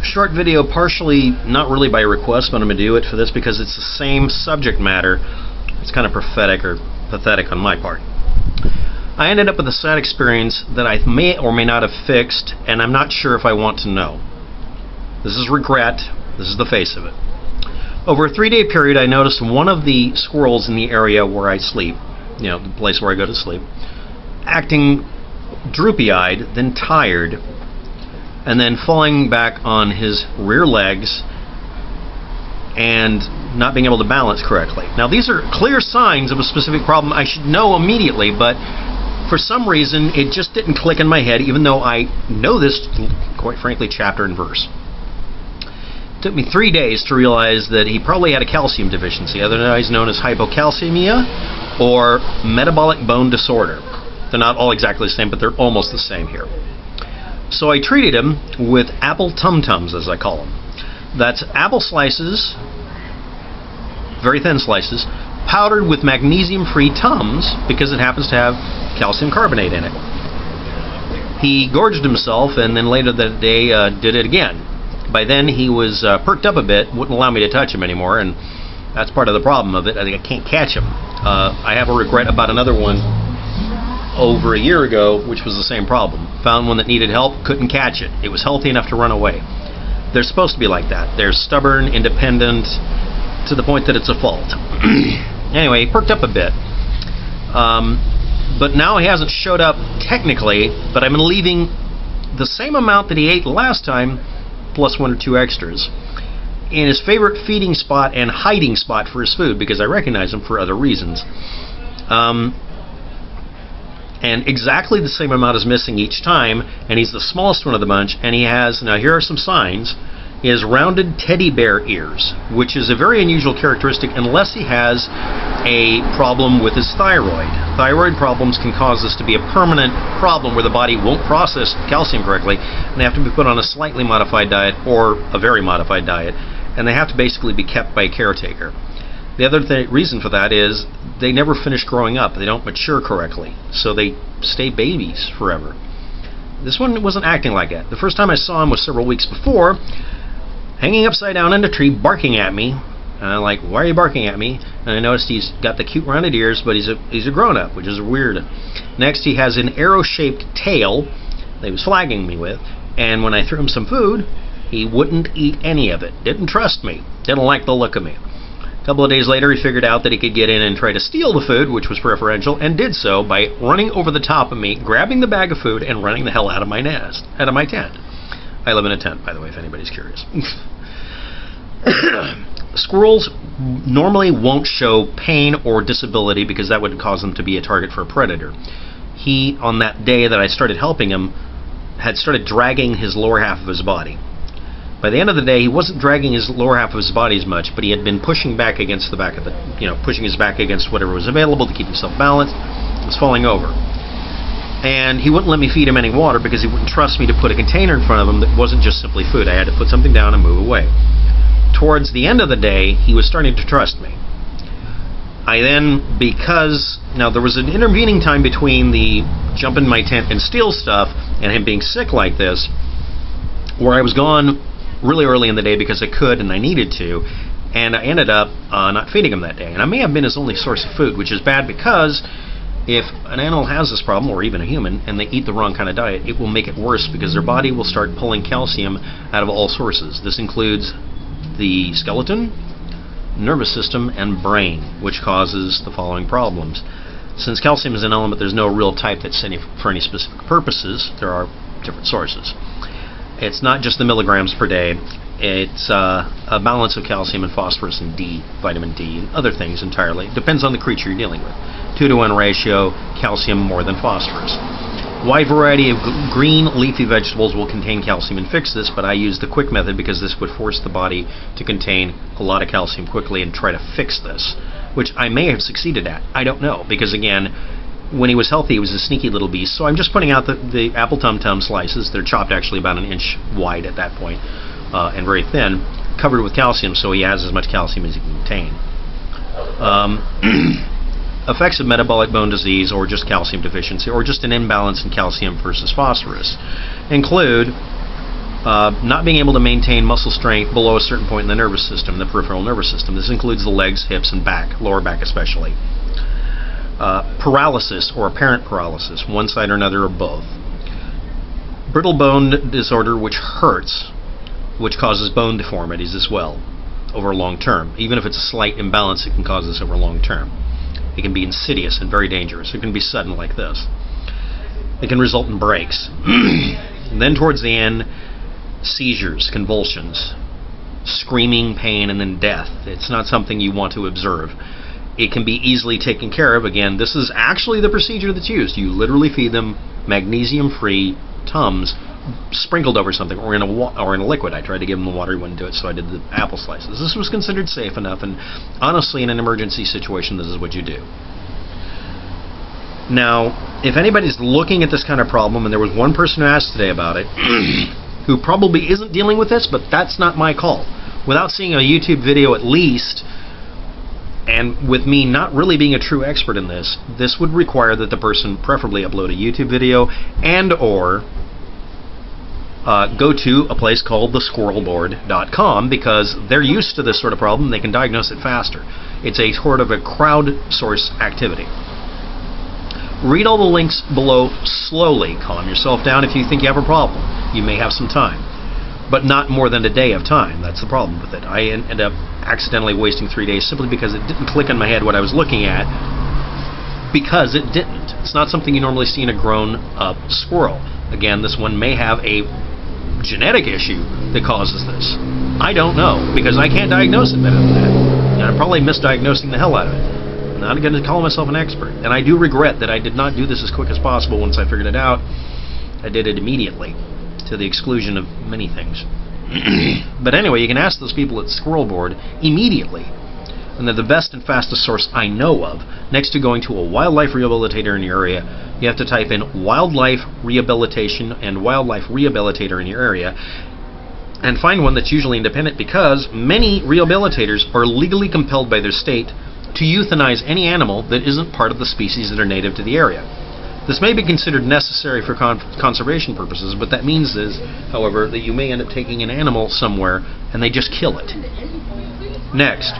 short video, partially not really by request, but I'm going to do it for this because it's the same subject matter. It's kind of prophetic or pathetic on my part. I ended up with a sad experience that I may or may not have fixed, and I'm not sure if I want to know. This is regret. This is the face of it. Over a 3-day period, I noticed one of the squirrels in the area where I sleep, the place where I go to sleep, acting droopy-eyed, then tired, and then falling back on his rear legs and not being able to balance correctly. Now, these are clear signs of a specific problem I should know immediately, but for some reason, it just didn't click in my head, even though I know this, quite frankly, chapter and verse. It took me 3 days to realize that he probably had a calcium deficiency, otherwise known as hypocalcemia or metabolic bone disorder. They're not all exactly the same, but they're almost the same here. So I treated him with apple tum-tums, as I call them. That's apple slices, very thin slices, powdered with magnesium-free Tums because it happens to have calcium carbonate in it. He gorged himself and then later that day did it again. By then he was perked up a bit, wouldn't allow me to touch him anymore, and that's part of the problem of it. I think I can't catch him. I have a regret about another one over a year ago, which was the same problem. Found one that needed help, couldn't catch it. It was healthy enough to run away. They're supposed to be like that. They're stubborn, independent, to the point that it's a fault. Anyway, he perked up a bit. But now he hasn't showed up technically, but I've been leaving the same amount that he ate last time, plus 1 or 2 extras, in his favorite feeding spot and hiding spot for his food, because I recognize him for other reasons. And exactly the same amount is missing each time, and he's the smallest one of the bunch, and he has, now here are some signs, he has rounded teddy bear ears, which is a very unusual characteristic unless he has a problem with his thyroid. Thyroid problems can cause this to be a permanent problem where the body won't process calcium correctly, and they have to be put on a slightly modified diet or a very modified diet, and they have to basically be kept by a caretaker. The other reason for that is they never finish growing up. They don't mature correctly, so they stay babies forever. This one wasn't acting like that. The first time I saw him was several weeks before, hanging upside down in a tree, barking at me. And I'm like, why are you barking at me? And I noticed he's got the cute rounded ears, but he's a grown-up, which is weird. Next, he has an arrow-shaped tail that he was flagging me with, and when I threw him some food, he wouldn't eat any of it. Didn't trust me. Didn't like the look of me. A couple of days later, he figured out that he could get in and try to steal the food, which was preferential, and did so by running over the top of me, grabbing the bag of food, and running the hell out of my tent. I live in a tent, by the way, if anybody's curious. Squirrels normally won't show pain or disability because that would cause them to be a target for a predator. He, on that day that I started helping him, had started dragging his lower half of his body. By the end of the day, he wasn't dragging his lower half of his body as much, but he had been pushing back against the back of the, pushing his back against whatever was available to keep himself balanced. He was falling over. And he wouldn't let me feed him any water because he wouldn't trust me to put a container in front of him that wasn't just simply food. I had to put something down and move away. Towards the end of the day, he was starting to trust me. I then, now there was an intervening time between the jump in my tent and steal stuff and him being sick like this, where I was gone really early in the day because I could and I needed to, and I ended up not feeding him that day. And I may have been his only source of food, which is bad because if an animal has this problem, or even a human, and they eat the wrong kind of diet, it will make it worse because their body will start pulling calcium out of all sources. This includes the skeleton, nervous system, and brain, which causes the following problems. Since calcium is an element, there's no real type that's for any specific purposes. There are different sources. It's not just the milligrams per day. It's a balance of calcium and phosphorus and D, vitamin D, and other things entirely. It depends on the creature you're dealing with. 2-to-1 ratio, calcium more than phosphorus. Wide variety of green leafy vegetables will contain calcium and fix this, but I use the quick method because this would force the body to contain a lot of calcium quickly and try to fix this, which I may have succeeded at. I don't know, because again, when he was healthy, he was a sneaky little beast. So I'm just putting out the apple tum-tum slices. They're chopped actually about 1 inch wide at that point, and very thin, covered with calcium, so he has as much calcium as he can contain. Effects of metabolic bone disease, or just calcium deficiency, or just an imbalance in calcium versus phosphorus, include Not being able to maintain muscle strength below a certain point in the nervous system, the peripheral nervous system. This includes the legs, hips, and back, lower back especially. Paralysis or apparent paralysis, one side or another or both. Brittle bone disorder, which hurts, which causes bone deformities as well over long term. Even if it's a slight imbalance, it can cause this over long term. It can be insidious and very dangerous. It can be sudden like this. It can result in breaks. And then towards the end, seizures, convulsions, screaming, pain, and then death. It's not something you want to observe. It can be easily taken care of. Again, this is actually the procedure that's used. You literally feed them magnesium-free Tums sprinkled over something, or in a liquid. I tried to give them the water, he wouldn't do it, so I did the apple slices. This was considered safe enough, and honestly, in an emergency situation, this is what you do. Now, if anybody's looking at this kind of problem, and there was one person who asked today about it, who probably isn't dealing with this, but that's not my call. Without seeing a YouTube video at least, and with me not really being a true expert in this, this would require that the person preferably upload a YouTube video and or go to a place called thesquirrelboard.com, because they're used to this sort of problem. They can diagnose it faster. It's a sort of a crowdsource activity. Read all the links below slowly. Calm yourself down if you think you have a problem. You may have some time, but not more than a day of time. That's the problem with it. I ended up accidentally wasting 3 days simply because it didn't click in my head what I was looking at, because it didn't. It's not something you normally see in a grown-up squirrel. Again, this one may have a genetic issue that causes this. I don't know, because I can't diagnose it better than that. And I'm probably misdiagnosing the hell out of it. I'm not going to call myself an expert. And I do regret that I did not do this as quick as possible once I figured it out. I did it immediately, to the exclusion of many things. But anyway, you can ask those people at Squirrel Board immediately. And they're the best and fastest source I know of. Next to going to a wildlife rehabilitator in your area, you have to type in wildlife rehabilitation and wildlife rehabilitator in your area, and find one that's usually independent, because many rehabilitators are legally compelled by their state to euthanize any animal that isn't part of the species that are native to the area. This may be considered necessary for conservation purposes, but that means is, however, that you may end up taking an animal somewhere and they just kill it. Next,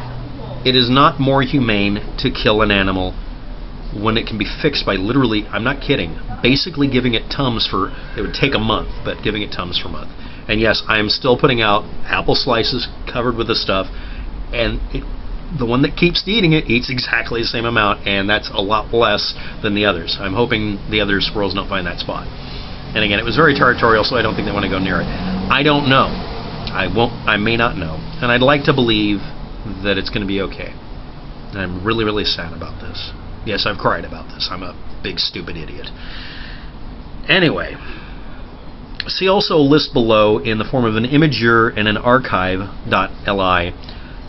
it is not more humane to kill an animal when it can be fixed by literally, I'm not kidding, basically giving it Tums for, it would take a month, but giving it Tums for a month. And yes, I am still putting out apple slices covered with this stuff, and the one that keeps eating it eats exactly the same amount, and that's a lot less than the others. I'm hoping the other squirrels don't find that spot. And again, it was very territorial, so I don't think they want to go near it. I don't know. I may not know. And I'd like to believe that it's going to be okay. And I'm really, really sad about this. Yes, I've cried about this. I'm a big, stupid idiot. Anyway, see also a list below in the form of an imager and an archive.li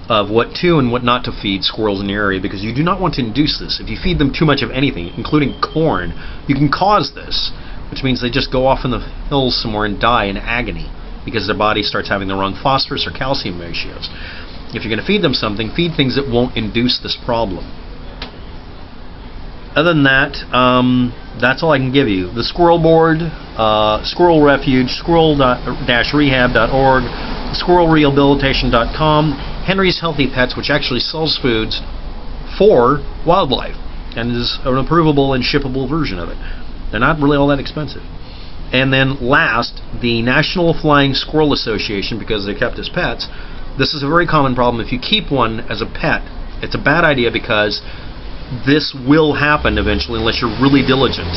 of what to and what not to feed squirrels in your area, because you do not want to induce this. If you feed them too much of anything, including corn, you can cause this, which means they just go off in the hills somewhere and die in agony because their body starts having the wrong phosphorus or calcium ratios. If you're going to feed them something, feed things that won't induce this problem. Other than that, that's all I can give you. The Squirrel Board, Squirrel Refuge, squirrel-rehab.org, squirrelrehabilitation.com, Henry's Healthy Pets, which actually sells foods for wildlife and is an approvable and shippable version of it. They're not really all that expensive. And then last, the National Flying Squirrel Association, because they're kept as pets. This is a very common problem. If you keep one as a pet, it's a bad idea, because this will happen eventually unless you're really diligent.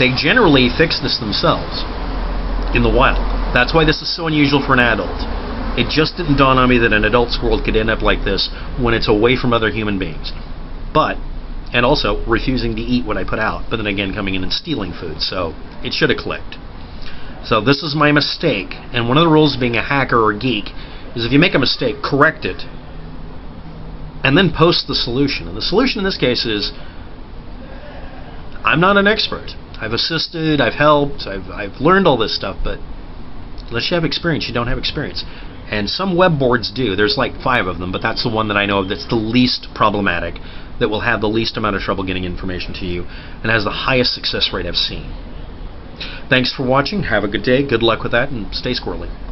They generally fix this themselves in the wild. That's why this is so unusual for an adult. It just didn't dawn on me that an adult squirrel could end up like this when it's away from other human beings. And also refusing to eat what I put out, but then again coming in and stealing food, so it should have clicked. So this is my mistake, and one of the rules of being a hacker or a geek is if you make a mistake, correct it, and then post the solution. And the solution in this case is, I'm not an expert. I've assisted, I've helped, I've learned all this stuff, but unless you have experience, you don't have experience. And some web boards do. There's like 5 of them, but that's the one that I know of that's the least problematic, that will have the least amount of trouble getting information to you, and has the highest success rate I've seen. Thanks for watching. Have a good day. Good luck with that, and stay squirrely.